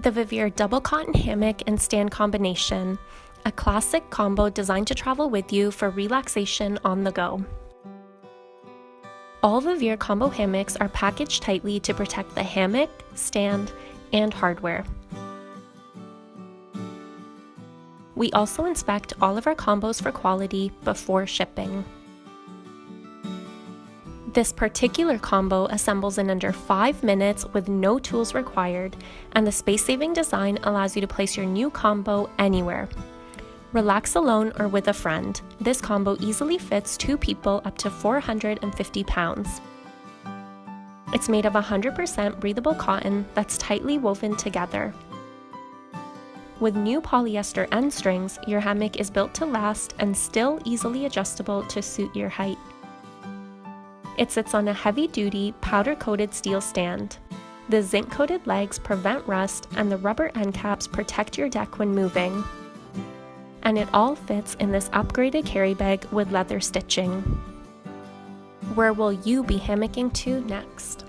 The Vivier Double Cotton Hammock and Stand Combination, a classic combo designed to travel with you for relaxation on the go. All Vivier combo hammocks are packaged tightly to protect the hammock, stand, and hardware. We also inspect all of our combos for quality before shipping. This particular combo assembles in under 5 minutes with no tools required, and the space-saving design allows you to place your new combo anywhere. Relax alone or with a friend, this combo easily fits 2 people up to 450 pounds. It's made of 100% breathable cotton that's tightly woven together. With new polyester end strings, your hammock is built to last and still easily adjustable to suit your height. It sits on a heavy-duty, powder-coated steel stand. The zinc-coated legs prevent rust, and the rubber end caps protect your deck when moving. And it all fits in this upgraded carry bag with leather stitching. Where will you be hammocking to next?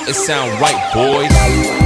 It sound right, boys.